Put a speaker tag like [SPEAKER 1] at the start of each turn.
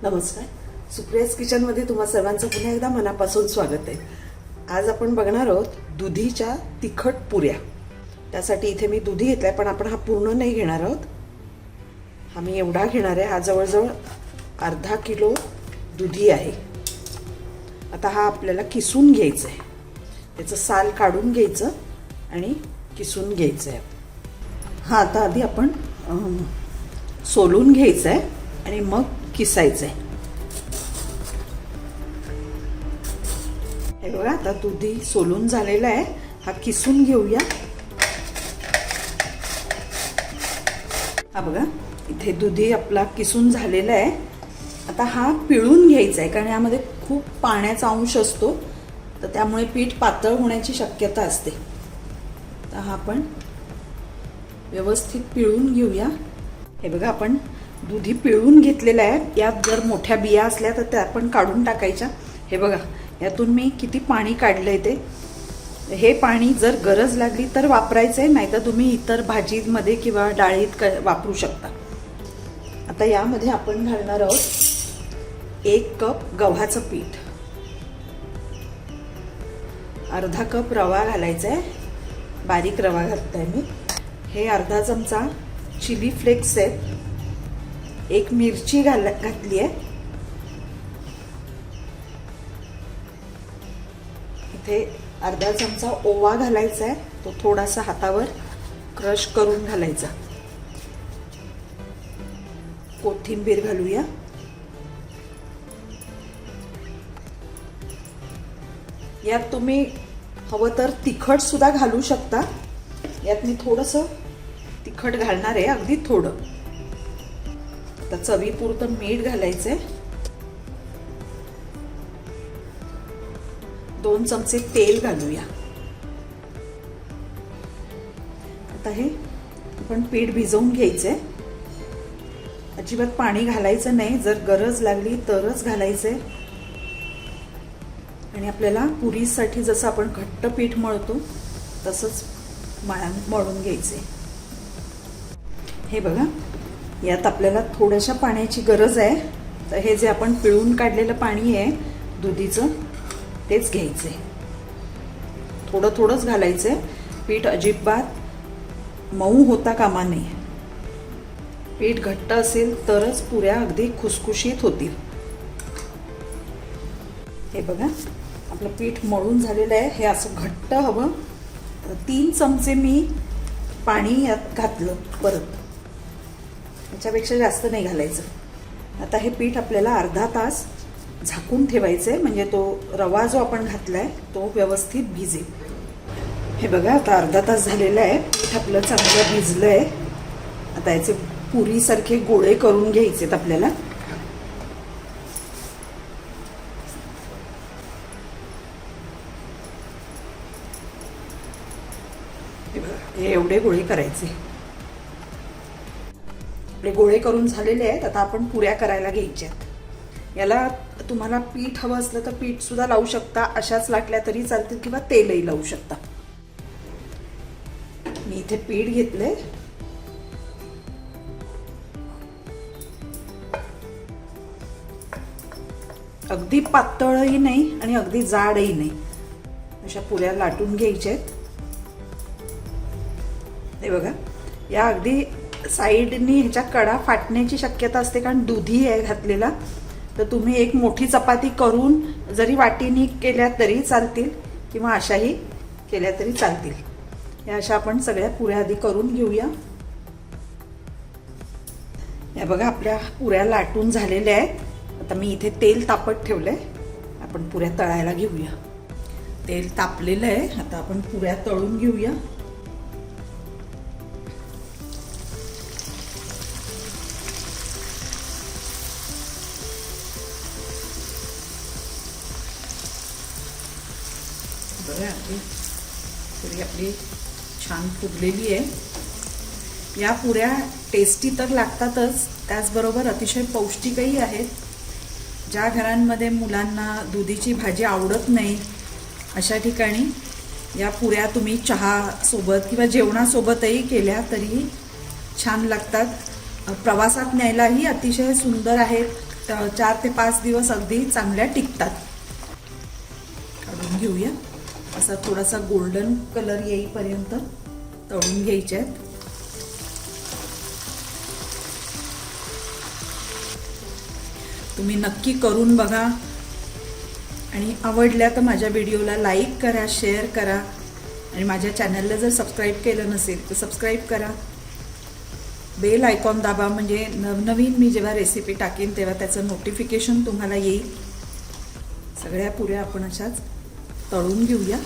[SPEAKER 1] नमस्कार, सुप्रियाज किचनमध्ये तुम्हा सर्वांचं पुन्हा एकदा मनापासून स्वागत आहे. आज आपण बघणार आहोत दुधीच्या तिखट पुऱ्या. त्यासाठी इथे मी दुधी घेतलाय, पण आपण हा पूर्ण नाही घेणार आहोत. हा मी एवढा घेणार आहे. हा जवळजवळ अर्धा किलो दुधी आहे. आता हा आपल्याला किसून घ्यायचा आहे. त्याचं साल काढून घ्यायचं आणि किसून घ्यायचं आहे. हा आता आधी आपण सोलून घ्यायचं आहे आणि मग किसायचं आहे. हे बघा, आता दुधी सोलून झालेला आहे. हा किसून घेऊया. हा बघा, इथे दुधी आपला किसून झालेला आहे. आता हा पिळून घ्यायचा आहे, कारण यामध्ये खूप पाण्याचा अंश असतो, तर त्यामुळे पीठ पातळ होण्याची शक्यता असते. तर हा आपण व्यवस्थित पिळून घेऊया. हे बघा, आपण दुधी पिळून घेतलेला आहे. यात जर मोठ्या बिया असल्या तर त्या आपण काढून टाकायच्या. हे बघा, यातून मी किती पाणी काढलंय ते. हे पाणी जर गरज लागली तर वापरायचंय, नाहीतर तुम्ही इतर भाजीमध्ये किंवा डाळीत वापरू शकता. आता यामध्ये आपण घालणार आहोत 1 कप गव्हाचं पीठ, अर्धा कप रवा घालायचा आहे. बारीक रवा घालताय मी. हे अर्धा चमचा चिली फ्लेक्स आहेत. 1 मिरची घातली आहे. इथे अर्धा चमचा ओवा घालायचा आहे. तो थोडासा हातावर क्रश करून घालायचा. कोथिंबीर घालूया. यात तुम्ही हवं तर तिखट सुद्धा घालू शकता. यात मी थोडंसं तिखट घालणार आहे, अगदी थोडं. आता चवीपुरतं मीठ घालायचंय. 2 चमचे तेल घालूया. आता हे आपण पीठ भिजवून घ्यायचंय. अजिबात पाणी घालायचं नाही. जर गरज लागली तरच घालायचंय. आणि आपल्याला पुरीसाठी जसं आपण घट्ट पीठ मळतो तसंच मळून घ्यायचंय. हे बघा, यात आपल्याला थोड्याशा पाण्याची गरज आहे. तर हे जे आपण पिळून काढलेलं पाणी आहे दुधीचं, तेच घ्यायचंय. थोडं थोडंच घालायचंय. पीठ अजिबात मऊ होता कामा नये. पीठ घट्ट असेल तरच पुऱ्या अगदी खुसखुशीत होतील. हे बघा, आपलं पीठ मळून झालेलं आहे. हे असं घट्ट हवं. 3 चमचे मी पाणी यात घातलं. परत याच्यापेक्षा जास्त नाही घालायचं. आता हे पीठ आपल्याला अर्धा तास झाकून ठेवायचंय, म्हणजे तो रवा जो आपण घातलाय तो व्यवस्थित भिजेल. हे बघा, आता अर्धा तास झालेला आहे. पीठ आपलं चांगलं भिजलंय. आता याचे पुरीसारखे गोळे करून घ्यायचेत आपल्याला. हे एवढे गोळे करायचे. आपले गोळे करून झालेले आहेत. आता आपण पुऱ्या करायला घ्यायच्यात. याला तुम्हाला पीठ हवं असलं तर पीठ सुद्धा लावू शकता. अशाच लाटल्या तरी चालतील किंवा तेलही लावू शकता. मी इथे पीठ घेतलंय. अगदी पातळही नाही आणि अगदी जाडही नाही. अशा पुऱ्या लाटून घ्यायच्या आहेत. हे बघा, या अगदी साईडनी ह्याच्या कडा फाटण्याची शक्यता असते, कारण दुधी आहे घातलेला. तर तुम्ही एक मोठी चपाती करून जरी वाटीनी केल्या तरी चालतील किंवा अशाही केल्या तरी चालतील. या अशा आपण सगळ्या पुऱ्या आधी करून घेऊया. या बघा, आपल्या पुऱ्या लाटून झालेल्या आहेत. आता मी इथे तेल तापत ठेवलंय. आपण पुऱ्या तळायला घेऊया. तेल तापलेलं आहे. आता आपण पुऱ्या तळून घेऊया. पुरी आपली छान फुगलेली आहे. या पुऱ्या टेस्टी तर लागतातच, त्याचबरोबर अतिशय पौष्टिकही आहेत. ज्या घरांमध्ये मुलांना दुधीची भाजी आवडत नाही अशा ठिकाणी या पुऱ्या तुम्ही चहा सोबत किंवा जेवणासोबतही केल्या तरी छान लागतात. प्रवासात न्यायलाही अतिशय सुंदर आहेत. 4 ते 5 दिवस अगदी चांगल्या टिकतात. काढून घेऊया. असा थोडासा गोल्डन कलर येईपर्यंत तळून घ्यायचे आहेत. तुम्ही नक्की करून बघा आणि आवडल्या तर माझ्या व्हिडिओला लाईक करा, शेअर करा आणि माझ्या चॅनलला जर सबस्क्राईब केलं नसेल तर सबस्क्राईब करा. बेल आयकॉन दाबा म्हणजे नवनवीन मी जेव्हा रेसिपी टाकेन तेव्हा त्याचं नोटिफिकेशन तुम्हाला येईल. सगळ्या पुऱ्या आपण अशाच तळून घेऊया.